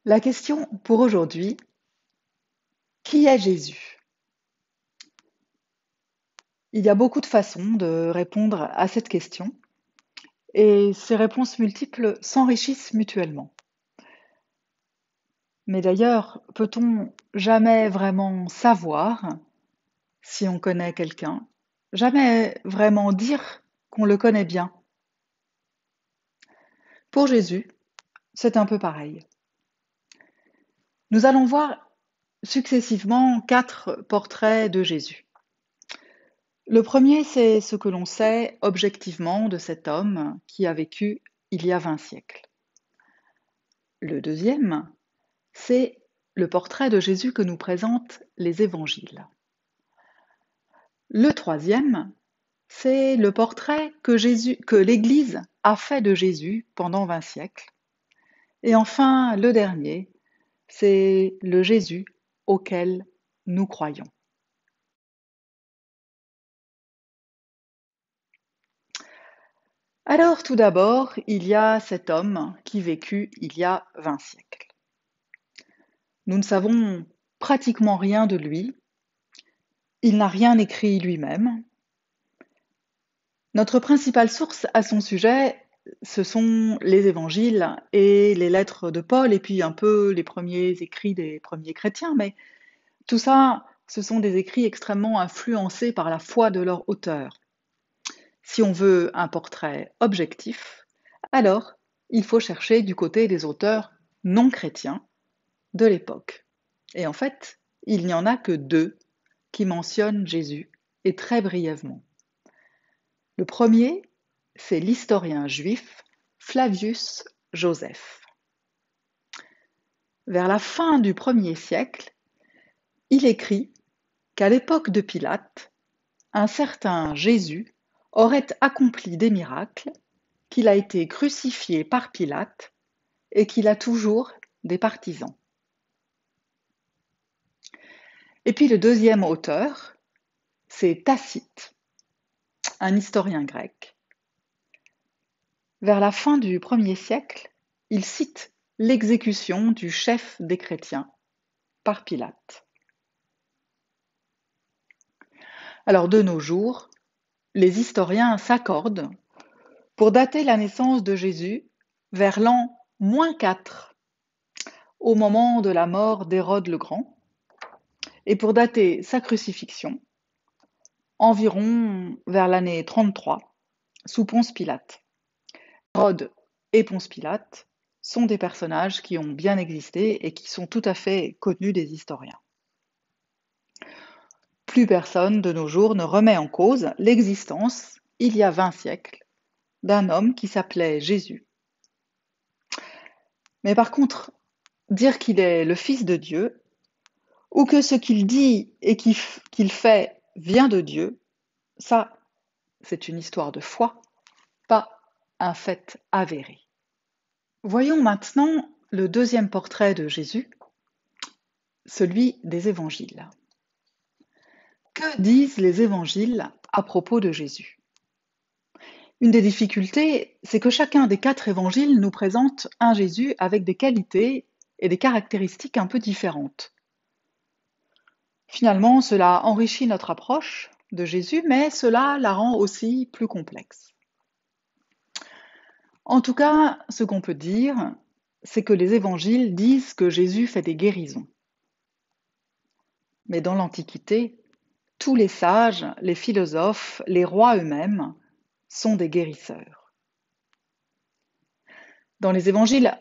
La question pour aujourd'hui, qui est Jésus? Il y a beaucoup de façons de répondre à cette question et ces réponses multiples s'enrichissent mutuellement. Mais d'ailleurs, peut-on jamais vraiment savoir si on connaît quelqu'un? Jamais vraiment dire qu'on le connaît bien? Pour Jésus, c'est un peu pareil. Nous allons voir successivement 4 portraits de Jésus. Le premier, c'est ce que l'on sait objectivement de cet homme qui a vécu il y a 20 siècles. Le deuxième, c'est le portrait de Jésus que nous présentent les évangiles. Le troisième, c'est le portrait que l'Église a fait de Jésus pendant 20 siècles. Et enfin, le dernier, c'est le Jésus auquel nous croyons. Alors, tout d'abord, il y a cet homme qui vécut il y a 20 siècles. Nous ne savons pratiquement rien de lui. Il n'a rien écrit lui-même. Notre principale source à son sujet, ce sont les évangiles et les lettres de Paul, et puis un peu les premiers écrits des premiers chrétiens. Mais tout ça, ce sont des écrits extrêmement influencés par la foi de leur auteur. Si on veut un portrait objectif, alors il faut chercher du côté des auteurs non chrétiens de l'époque. Et en fait, il n'y en a que 2 qui mentionnent Jésus, et très brièvement. Le premier, c'est l'historien juif Flavius Joseph. Vers la fin du 1er siècle, il écrit qu'à l'époque de Pilate, un certain Jésus aurait accompli des miracles, qu'il a été crucifié par Pilate et qu'il a toujours des partisans. Et puis le deuxième auteur, c'est Tacite, un historien grec. Vers la fin du 1er siècle, il cite l'exécution du chef des chrétiens par Pilate. Alors de nos jours, les historiens s'accordent pour dater la naissance de Jésus vers l'an -4, au moment de la mort d'Hérode le Grand, et pour dater sa crucifixion environ vers l'année 33, sous Ponce Pilate. Hérode et Ponce Pilate sont des personnages qui ont bien existé et qui sont tout à fait connus des historiens. Plus personne de nos jours ne remet en cause l'existence, il y a 20 siècles, d'un homme qui s'appelait Jésus. Mais par contre, dire qu'il est le Fils de Dieu, ou que ce qu'il dit et qu'il fait vient de Dieu, ça, c'est une histoire de foi, pas un fait avéré. Voyons maintenant le deuxième portrait de Jésus, celui des évangiles. Que disent les évangiles à propos de Jésus? Une des difficultés, c'est que chacun des 4 évangiles nous présente un Jésus avec des qualités et des caractéristiques un peu différentes. Finalement, cela enrichit notre approche de Jésus, mais cela la rend aussi plus complexe. En tout cas, ce qu'on peut dire, c'est que les évangiles disent que Jésus fait des guérisons. Mais dans l'Antiquité, tous les sages, les philosophes, les rois eux-mêmes sont des guérisseurs. Dans les évangiles,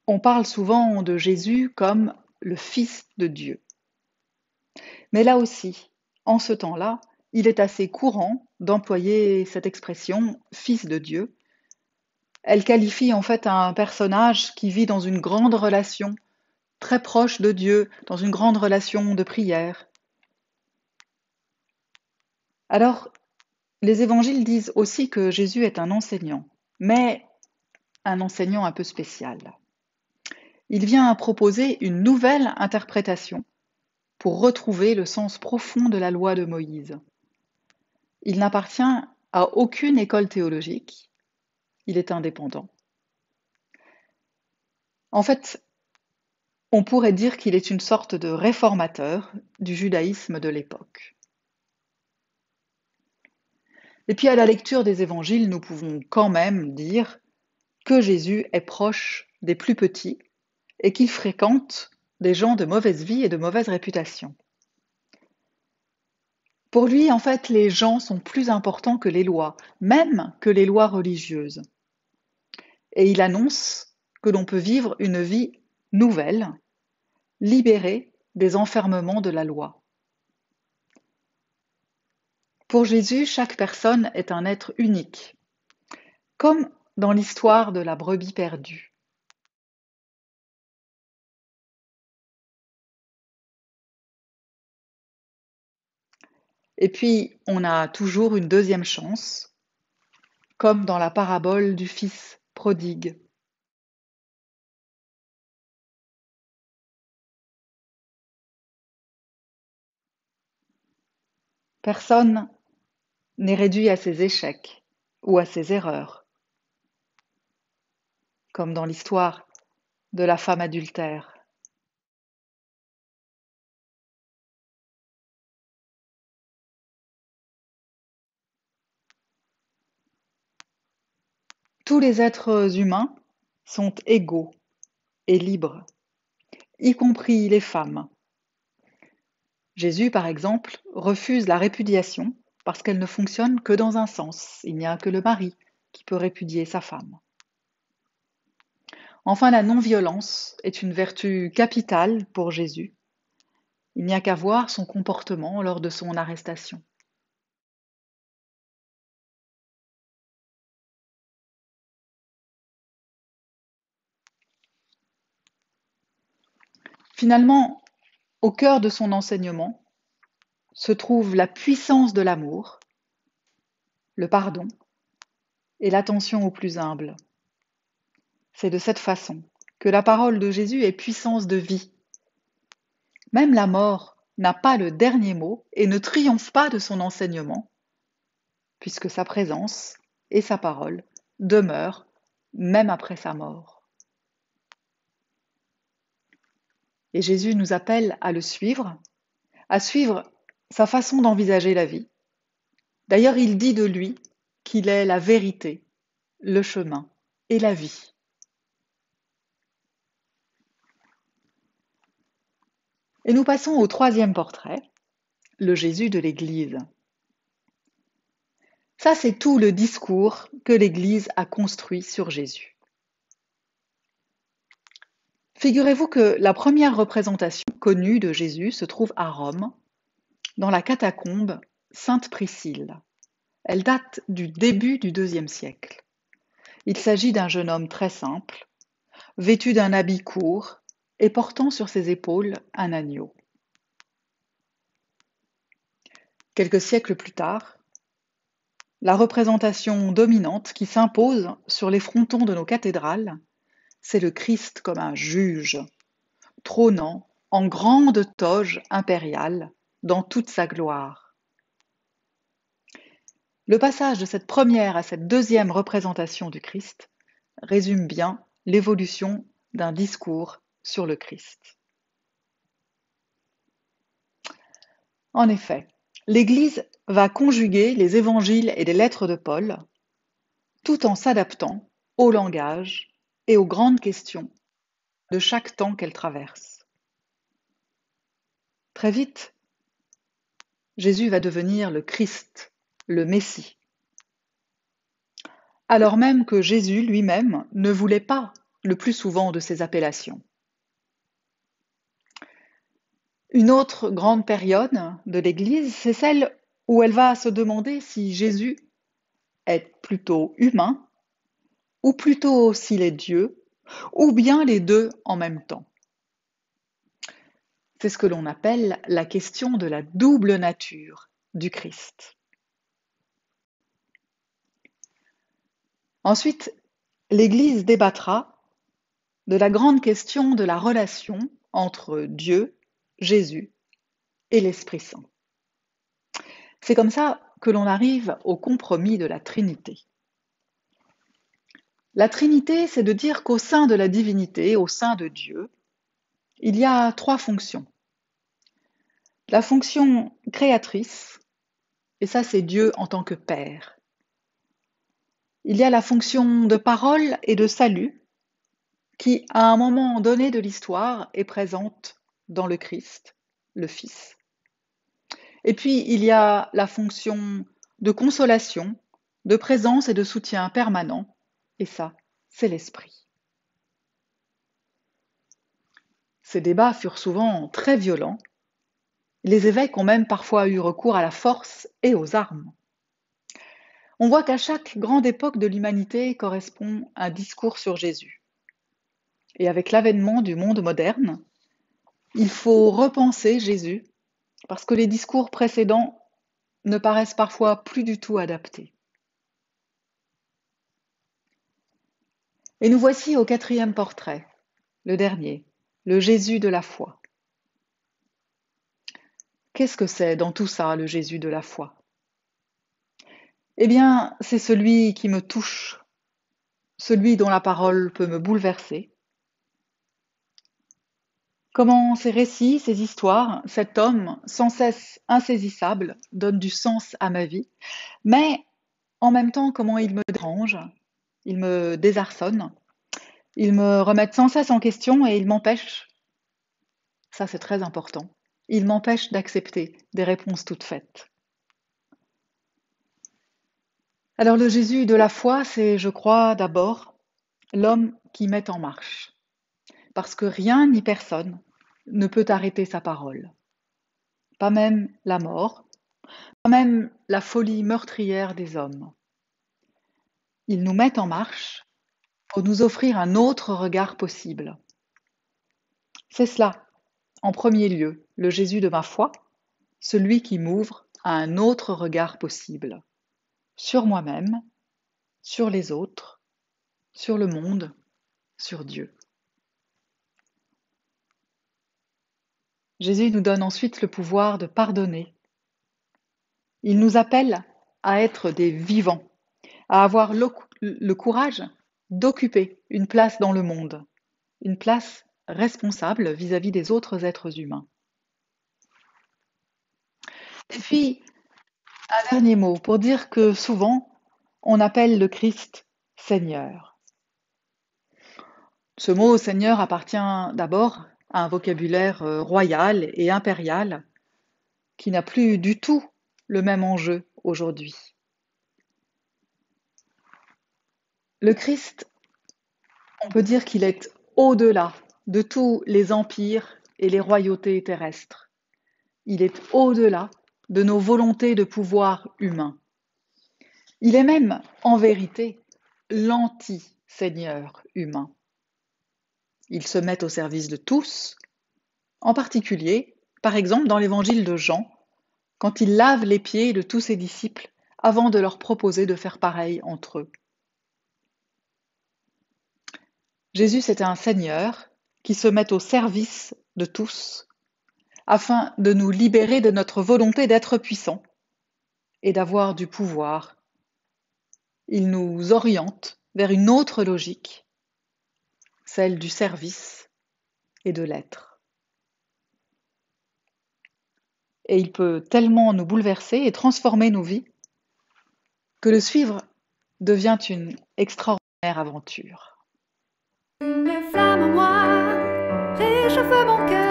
on parle souvent de Jésus comme le Fils de Dieu. Mais là aussi, en ce temps-là, il est assez courant d'employer cette expression Fils de Dieu. Elle qualifie en fait un personnage qui vit dans une grande relation, très proche de Dieu, dans une grande relation de prière. Alors, les évangiles disent aussi que Jésus est un enseignant, mais un enseignant un peu spécial. Il vient proposer une nouvelle interprétation pour retrouver le sens profond de la loi de Moïse. Il n'appartient à aucune école théologique, il est indépendant. En fait, On pourrait dire qu'il est une sorte de réformateur du judaïsme de l'époque. Et puis à la lecture des évangiles, nous pouvons quand même dire que Jésus est proche des plus petits et qu'il fréquente des gens de mauvaise vie et de mauvaise réputation. Pour lui, en fait, les gens sont plus importants que les lois, même que les lois religieuses. Et il annonce que l'on peut vivre une vie nouvelle, libérée des enfermements de la loi. Pour Jésus, chaque personne est un être unique, comme dans l'histoire de la brebis perdue. Et puis, on a toujours une deuxième chance, comme dans la parabole du fils prodigue. Personne n'est réduit à ses échecs ou à ses erreurs, comme dans l'histoire de la femme adultère. Tous les êtres humains sont égaux et libres, y compris les femmes. Jésus, par exemple, refuse la répudiation parce qu'elle ne fonctionne que dans un sens. Il n'y a que le mari qui peut répudier sa femme. Enfin, la non-violence est une vertu capitale pour Jésus. Il n'y a qu'à voir son comportement lors de son arrestation. Finalement, au cœur de son enseignement se trouve la puissance de l'amour, le pardon et l'attention aux plus humbles. C'est de cette façon que la parole de Jésus est puissance de vie. Même la mort n'a pas le dernier mot et ne triomphe pas de son enseignement, puisque sa présence et sa parole demeurent même après sa mort. Et Jésus nous appelle à le suivre, à suivre sa façon d'envisager la vie. D'ailleurs, il dit de lui qu'il est la vérité, le chemin et la vie. Et nous passons au troisième portrait, le Jésus de l'Église. Ça, c'est tout le discours que l'Église a construit sur Jésus. Figurez-vous que la première représentation connue de Jésus se trouve à Rome, dans la catacombe Sainte-Priscille. Elle date du début du IIe siècle. Il s'agit d'un jeune homme très simple, vêtu d'un habit court et portant sur ses épaules un agneau. Quelques siècles plus tard, la représentation dominante qui s'impose sur les frontons de nos cathédrales, c'est le Christ comme un juge, trônant en grande toge impériale dans toute sa gloire. Le passage de cette première à cette deuxième représentation du Christ résume bien l'évolution d'un discours sur le Christ. En effet, l'Église va conjuguer les évangiles et les lettres de Paul, tout en s'adaptant au langage et aux grandes questions de chaque temps qu'elle traverse. Très vite, Jésus va devenir le Christ, le Messie, alors même que Jésus lui-même ne voulait pas le plus souvent de ces appellations. Une autre grande période de l'Église, c'est celle où elle va se demander si Jésus est plutôt humain, ou plutôt s'il est Dieu, ou bien les deux en même temps. C'est ce que l'on appelle la question de la double nature du Christ. Ensuite, l'Église débattra de la grande question de la relation entre Dieu, Jésus et l'Esprit Saint. C'est comme ça que l'on arrive au compromis de la Trinité. La Trinité, c'est de dire qu'au sein de la divinité, au sein de Dieu, il y a trois fonctions. La fonction créatrice, et ça c'est Dieu en tant que Père. Il y a la fonction de parole et de salut, qui à un moment donné de l'histoire est présente dans le Christ, le Fils. Et puis il y a la fonction de consolation, de présence et de soutien permanent, et ça, c'est l'Esprit. Ces débats furent souvent très violents. Les évêques ont même parfois eu recours à la force et aux armes. On voit qu'à chaque grande époque de l'humanité correspond un discours sur Jésus. Et avec l'avènement du monde moderne, il faut repenser Jésus parce que les discours précédents ne paraissent parfois plus du tout adaptés. Et nous voici au quatrième portrait, le dernier, le Jésus de la foi. Qu'est-ce que c'est dans tout ça, le Jésus de la foi? Eh bien, c'est celui qui me touche, celui dont la parole peut me bouleverser. Comment ces récits, ces histoires, cet homme sans cesse insaisissable donne du sens à ma vie, mais en même temps comment il me dérange, il me désarçonne, il me remet sans cesse en question et il m'empêche, ça c'est très important, il m'empêche d'accepter des réponses toutes faites. Alors le Jésus de la foi, c'est, je crois, d'abord l'homme qui met en marche, parce que rien ni personne ne peut arrêter sa parole, pas même la mort, pas même la folie meurtrière des hommes. Il nous met en marche pour nous offrir un autre regard possible. C'est cela, en premier lieu, le Jésus de ma foi, celui qui m'ouvre à un autre regard possible, sur moi-même, sur les autres, sur le monde, sur Dieu. Jésus nous donne ensuite le pouvoir de pardonner. Il nous appelle à être des vivants, à avoir le courage d'occuper une place dans le monde, une place responsable vis-à-vis des autres êtres humains. Et puis, un dernier mot pour dire que souvent, on appelle le Christ Seigneur. Ce mot Seigneur appartient d'abord à un vocabulaire royal et impérial qui n'a plus du tout le même enjeu aujourd'hui. Le Christ, on peut dire qu'il est au-delà de tous les empires et les royautés terrestres. Il est au-delà de nos volontés de pouvoir humain. Il est même, en vérité, l'anti-seigneur humain. Il se met au service de tous, en particulier, par exemple, dans l'évangile de Jean, quand il lave les pieds de tous ses disciples avant de leur proposer de faire pareil entre eux. Jésus, c'est un Seigneur qui se met au service de tous afin de nous libérer de notre volonté d'être puissants et d'avoir du pouvoir. Il nous oriente vers une autre logique, celle du service et de l'être. Et il peut tellement nous bouleverser et transformer nos vies que le suivre devient une extraordinaire aventure. Une flamme en moi réchauffe mon cœur.